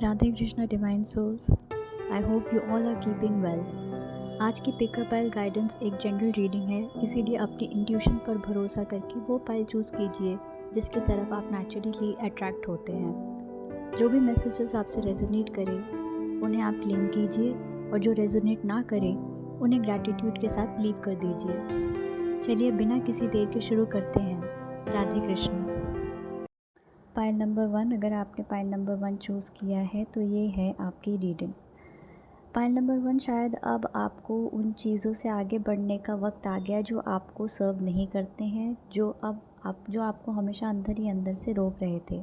Radhe Krishna divine souls, I hope you all are keeping well. आज की pick a pile guidance एक general reading है, इसीलिए अपनी इंट्यूशन पर भरोसा करके वो पाइल चूज़ कीजिए जिसकी तरफ आप नेचुरली अट्रैक्ट होते हैं। जो भी मैसेजेस आपसे रेजोनेट करें उन्हें आप क्लेम कीजिए और जो रेजोनेट ना करें उन्हें ग्रैटिट्यूड के साथ लीव कर दीजिए। चलिए बिना किसी देर के शुरू करते हैं। राधे कृष्णा। पाइल नंबर 1, अगर आपने पाइल नंबर 1 चूज़ किया है तो ये है आपकी रीडिंग। पाइल नंबर 1, शायद अब आपको उन चीज़ों से आगे बढ़ने का वक्त आ गया जो आपको सर्व नहीं करते हैं, जो आपको हमेशा अंदर ही अंदर से रोक रहे थे।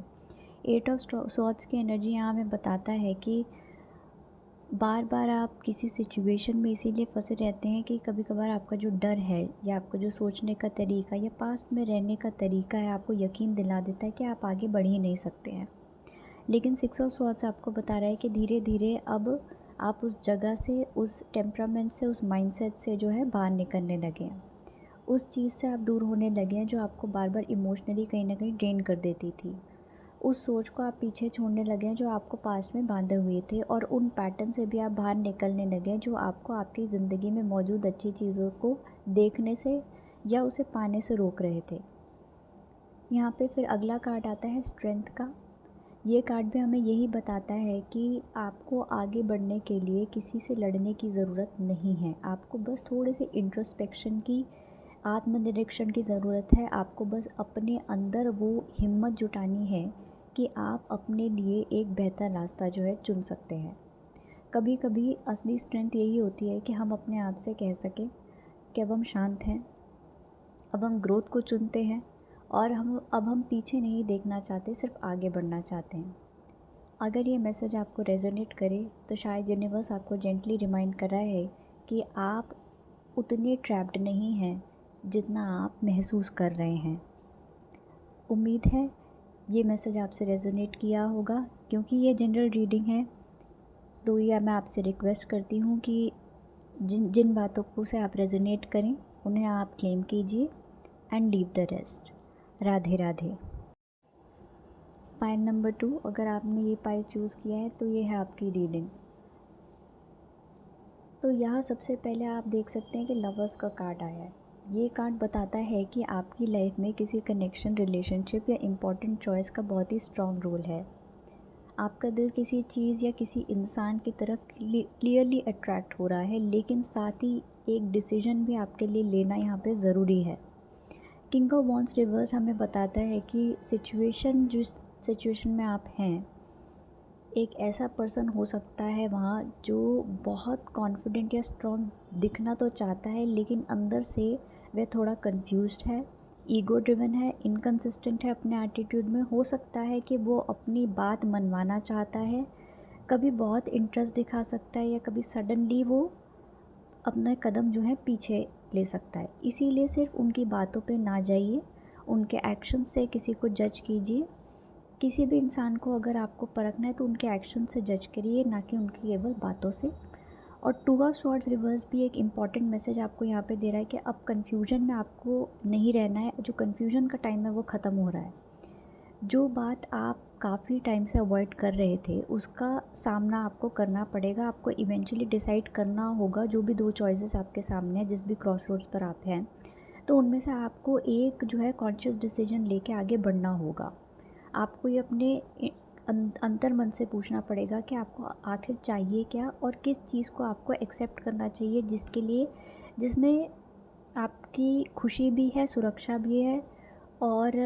8 ऑफ सॉर्ड्स की एनर्जी यहाँ हमें बताता है कि बार बार आप किसी सिचुएशन में इसीलिए फंसे रहते हैं कि कभी कभार आपका जो डर है या आपका जो सोचने का तरीका या पास्ट में रहने का तरीका है आपको यकीन दिला देता है कि आप आगे बढ़ ही नहीं सकते हैं। लेकिन 6 ऑफ सॉर्ड्स आपको बता रहा है कि धीरे धीरे अब आप उस जगह से, उस टेम्परामेंट से, उस माइंडसेट से जो है बाहर निकलने लगे हैं। उस चीज़ से आप दूर होने लगे हैं जो आपको बार बार इमोशनली कहीं ना कहीं ड्रेन कर देती थी। उस सोच को आप पीछे छोड़ने लगे हैं जो आपको पास्ट में बांधे हुए थे, और उन पैटर्न से भी आप बाहर निकलने लगे हैं जो आपको आपकी ज़िंदगी में मौजूद अच्छी चीज़ों को देखने से या उसे पाने से रोक रहे थे। यहाँ पे फिर अगला कार्ड आता है स्ट्रेंथ का। ये कार्ड भी हमें यही बताता है कि आपको आगे बढ़ने के लिए किसी से लड़ने की ज़रूरत नहीं है। आपको बस थोड़े से इंट्रोस्पेक्शन की, आत्मनिरीक्षण की ज़रूरत है। आपको बस अपने अंदर वो हिम्मत जुटानी है कि आप अपने लिए एक बेहतर रास्ता जो है चुन सकते हैं। कभी कभी असली स्ट्रेंथ यही होती है कि हम अपने आप से कह सकें कि अब हम शांत हैं, अब हम ग्रोथ को चुनते हैं और अब हम पीछे नहीं देखना चाहते, सिर्फ आगे बढ़ना चाहते हैं। अगर ये मैसेज आपको रेजोनेट करे तो शायद यूनिवर्स आपको जेंटली रिमाइंड कर रहा है कि आप उतने ट्रैप्ड नहीं हैं जितना आप महसूस कर रहे हैं। उम्मीद है ये मैसेज आपसे रेजोनेट किया होगा। क्योंकि ये जनरल रीडिंग है तो ये मैं आपसे रिक्वेस्ट करती हूँ कि जिन जिन बातों को से आप रेजोनेट करें उन्हें आप क्लेम कीजिए and leave the rest. Radhe Radhe. Pile number 2, अगर आपने ये पाइल चूज़ किया है तो ये है आपकी रीडिंग। तो यहाँ सबसे पहले आप देख सकते हैं कि लवर्स का कार्ड आया है। ये कार्ड बताता है कि आपकी लाइफ में किसी कनेक्शन, रिलेशनशिप या इम्पॉर्टेंट चॉइस का बहुत ही स्ट्रॉन्ग रोल है। आपका दिल किसी चीज़ या किसी इंसान की तरफ क्लियरली अट्रैक्ट हो रहा है, लेकिन साथ ही एक डिसीजन भी आपके लिए लेना यहाँ पे ज़रूरी है। किंग ऑफ वॉन्ड्स रिवर्स हमें बताता है कि जिस सिचुएशन में आप हैं, एक ऐसा पर्सन हो सकता है वहाँ जो बहुत कॉन्फिडेंट या स्ट्रॉन्ग दिखना तो चाहता है, लेकिन अंदर से वह थोड़ा कंफ्यूज्ड है, ईगो ड्रिवन है, इनकंसिस्टेंट है अपने एटीट्यूड में। हो सकता है कि वो अपनी बात मनवाना चाहता है, कभी बहुत इंटरेस्ट दिखा सकता है या कभी सडनली वो अपना कदम जो है पीछे ले सकता है। इसीलिए सिर्फ उनकी बातों पे ना जाइए, उनके एक्शन से किसी को जज कीजिए। किसी भी इंसान को अगर आपको परखना है तो उनके एक्शन से जज करिए, ना कि उनकी केवल बातों से। और 2 ऑफ स्वॉर्ड्स रिवर्स भी एक इम्पॉर्टेंट मैसेज आपको यहाँ पे दे रहा है कि अब कन्फ्यूजन में आपको नहीं रहना है। जो कन्फ्यूजन का टाइम है वो ख़त्म हो रहा है। जो बात आप काफ़ी टाइम से अवॉइड कर रहे थे उसका सामना आपको करना पड़ेगा। आपको इवेंचुअली डिसाइड करना होगा, जो भी 2 चॉइसेस आपके सामने हैं, जिस भी क्रॉस रोड्स पर आप हैं, तो उनमें से आपको एक जो है कॉन्शियस डिसीजन लेके आगे बढ़ना होगा। आपको ये अपने अंतर मन से पूछना पड़ेगा कि आपको आखिर चाहिए क्या और किस चीज़ को आपको एक्सेप्ट करना चाहिए, जिसमें आपकी खुशी भी है, सुरक्षा भी है और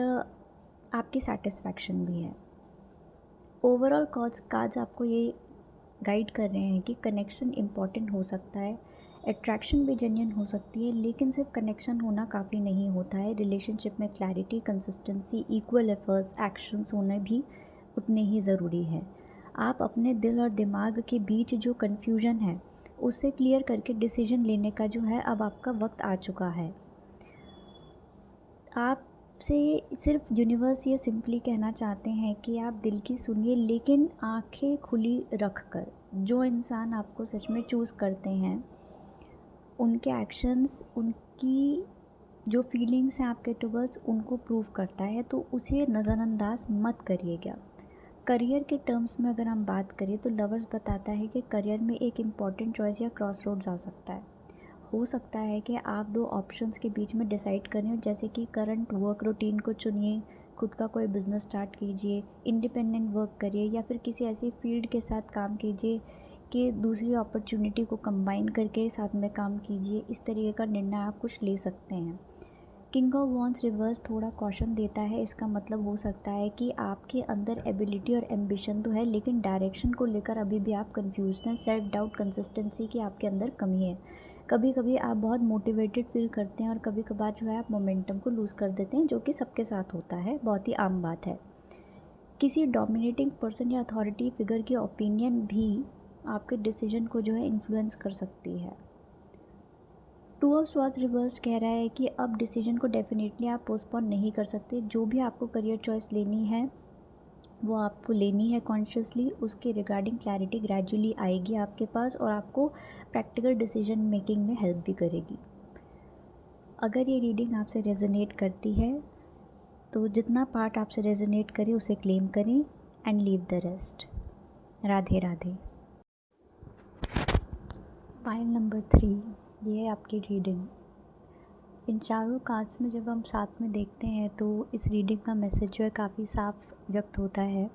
आपकी सेटिस्फैक्शन भी है। ओवरऑल कार्ड्स आपको ये गाइड कर रहे हैं कि कनेक्शन इम्पॉर्टेंट हो सकता है, अट्रैक्शन भी जेन्युइन हो सकती है, लेकिन सिर्फ कनेक्शन होना काफ़ी नहीं होता है। रिलेशनशिप में clarity, consistency, equal efforts, actions होने भी उतने ही ज़रूरी है। आप अपने दिल और दिमाग के बीच जो कन्फ्यूजन है उसे क्लियर करके डिसीजन लेने का जो है अब आपका वक्त आ चुका है। आपसे सिर्फ यूनिवर्स ये सिंपली कहना चाहते हैं कि आप दिल की सुनिए, लेकिन आंखें खुली रख कर। जो इंसान आपको सच में चूज़ करते हैं उनके एक्शंस, उनकी जो फीलिंग्स हैं आपके टुवर्ड्स, उनको प्रूव करता है, तो उसे नज़रअंदाज मत करिएगा। करियर के टर्म्स में अगर हम बात करें तो लवर्स बताता है कि करियर में एक इम्पॉर्टेंट चॉइस या क्रॉस रोड्स आ सकता है। हो सकता है कि आप दो ऑप्शंस के बीच में डिसाइड करें, जैसे कि करंट वर्क रूटीन को चुनिए, खुद का कोई बिज़नेस स्टार्ट कीजिए, इंडिपेंडेंट वर्क करिए, या फिर किसी ऐसी फील्ड के साथ काम कीजिए कि दूसरी अपॉर्चुनिटी को कंबाइन करके साथ में काम कीजिए। इस तरीके का निर्णय आप कुछ ले सकते हैं। किंग ऑफ वॉन्ड्स रिवर्स थोड़ा कॉशन देता है। इसका मतलब हो सकता है कि आपके अंदर एबिलिटी और एम्बिशन तो है, लेकिन डायरेक्शन को लेकर अभी भी आप कंफ्यूज हैं। सेल्फ डाउट, कंसिस्टेंसी की आपके अंदर कमी है। कभी कभी आप बहुत मोटिवेटेड फील करते हैं और कभी कभार जो है आप मोमेंटम को लूज़ कर देते हैं, जो कि सबके साथ होता है, बहुत ही आम बात है। किसी डोमिनेटिंग पर्सन या अथॉरिटी फिगर की ओपिनियन भी आपके डिसीजन को जो है इन्फ्लुएंस कर सकती है। टू ऑफ स्वॉर्ड्स रिवर्स कह रहा है कि अब डिसीजन को डेफिनेटली आप पोस्टपोन नहीं कर सकते। जो भी आपको करियर चॉइस लेनी है वो आपको लेनी है कॉन्शियसली। उसके रिगार्डिंग क्लैरिटी ग्रेजुअली आएगी आपके पास और आपको प्रैक्टिकल डिसीजन मेकिंग में हेल्प भी करेगी। अगर ये रीडिंग आपसे रेजोनेट करती है तो जितना पार्ट आपसे रेजोनेट करे उसे क्लेम करें and leave the rest. Radhe Radhe. Pile number 3, ये है आपकी रीडिंग। इन चारों कार्ड्स में जब हम साथ में देखते हैं तो इस रीडिंग का मैसेज जो है काफ़ी साफ व्यक्त होता है।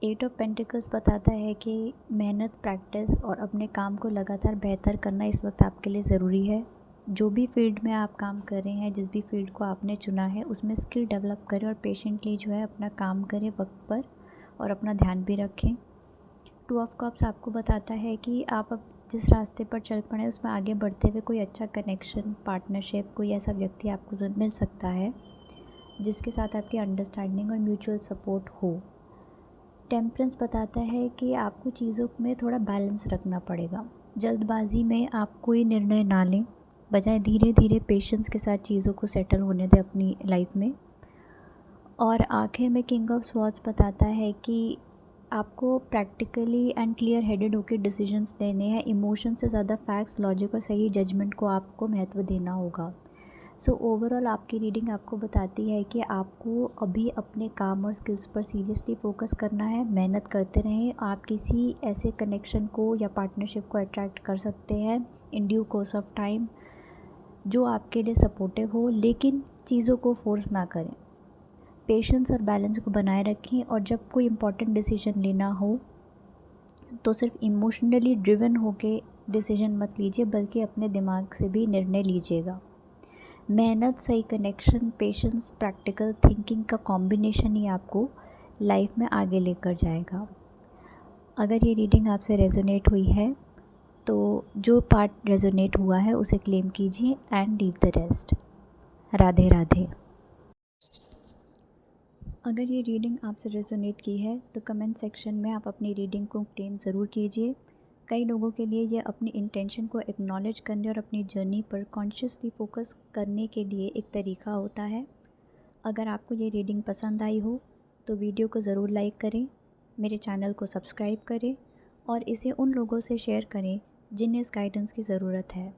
8 ऑफ पेंटिकल्स बताता है कि मेहनत, प्रैक्टिस और अपने काम को लगातार बेहतर करना इस वक्त आपके लिए ज़रूरी है। जो भी फील्ड में आप काम कर रहे हैं, जिस भी फील्ड को आपने चुना है, उसमें स्किल डेवलप करें और पेशेंटली जो है अपना काम करें वक्त पर और अपना ध्यान भी रखें। 2 ऑफ कप्स आपको बताता है कि आप अब जिस रास्ते पर चल पड़े उसमें आगे बढ़ते हुए कोई अच्छा कनेक्शन, पार्टनरशिप, कोई ऐसा व्यक्ति आपको मिल सकता है जिसके साथ आपकी अंडरस्टैंडिंग और म्यूचुअल सपोर्ट हो। टेम्परेंस बताता है कि आपको चीज़ों में थोड़ा बैलेंस रखना पड़ेगा। जल्दबाजी में आप कोई निर्णय ना लें, बजाय धीरे धीरे पेशेंस के साथ चीज़ों को सेटल होने दें अपनी लाइफ में। और आखिर में किंग ऑफ स्वॉर्ड्स बताता है कि आपको प्रैक्टिकली एंड क्लियर हेडेड होकर डिसीजंस लेने हैं। इमोशन से ज़्यादा फैक्ट्स, लॉजिक और सही जजमेंट को आपको महत्व देना होगा। सो ओवरऑल आपकी रीडिंग आपको बताती है कि आपको अभी अपने काम और स्किल्स पर सीरियसली फोकस करना है। मेहनत करते रहें। आप किसी ऐसे कनेक्शन को या पार्टनरशिप को अट्रैक्ट कर सकते हैं in due course of time जो आपके लिए सपोर्टिव हो, लेकिन चीज़ों को फोर्स ना करें। पेशेंस और बैलेंस को बनाए रखें और जब कोई इम्पॉर्टेंट डिसीजन लेना हो तो सिर्फ इमोशनली ड्रिवन होके डिसीजन मत लीजिए, बल्कि अपने दिमाग से भी निर्णय लीजिएगा। मेहनत, सही कनेक्शन, पेशेंस, प्रैक्टिकल थिंकिंग का कॉम्बिनेशन ही आपको लाइफ में आगे लेकर जाएगा। अगर ये रीडिंग आपसे रेजोनेट हुई है तो जो पार्ट रेजोनेट हुआ है उसे क्लेम कीजिए and leave the rest. Radhe Radhe. अगर ये रीडिंग आपसे रेजोनेट की है तो कमेंट सेक्शन में आप अपनी रीडिंग को क्लेम ज़रूर कीजिए। कई लोगों के लिए ये अपनी इंटेंशन को एक्नॉलेज करने और अपनी जर्नी पर कॉन्शियसली फोकस करने के लिए एक तरीका होता है। अगर आपको ये रीडिंग पसंद आई हो तो वीडियो को ज़रूर लाइक करें, मेरे चैनल को सब्सक्राइब करें और इसे उन लोगों से शेयर करें जिन्हें इस गाइडेंस की ज़रूरत है।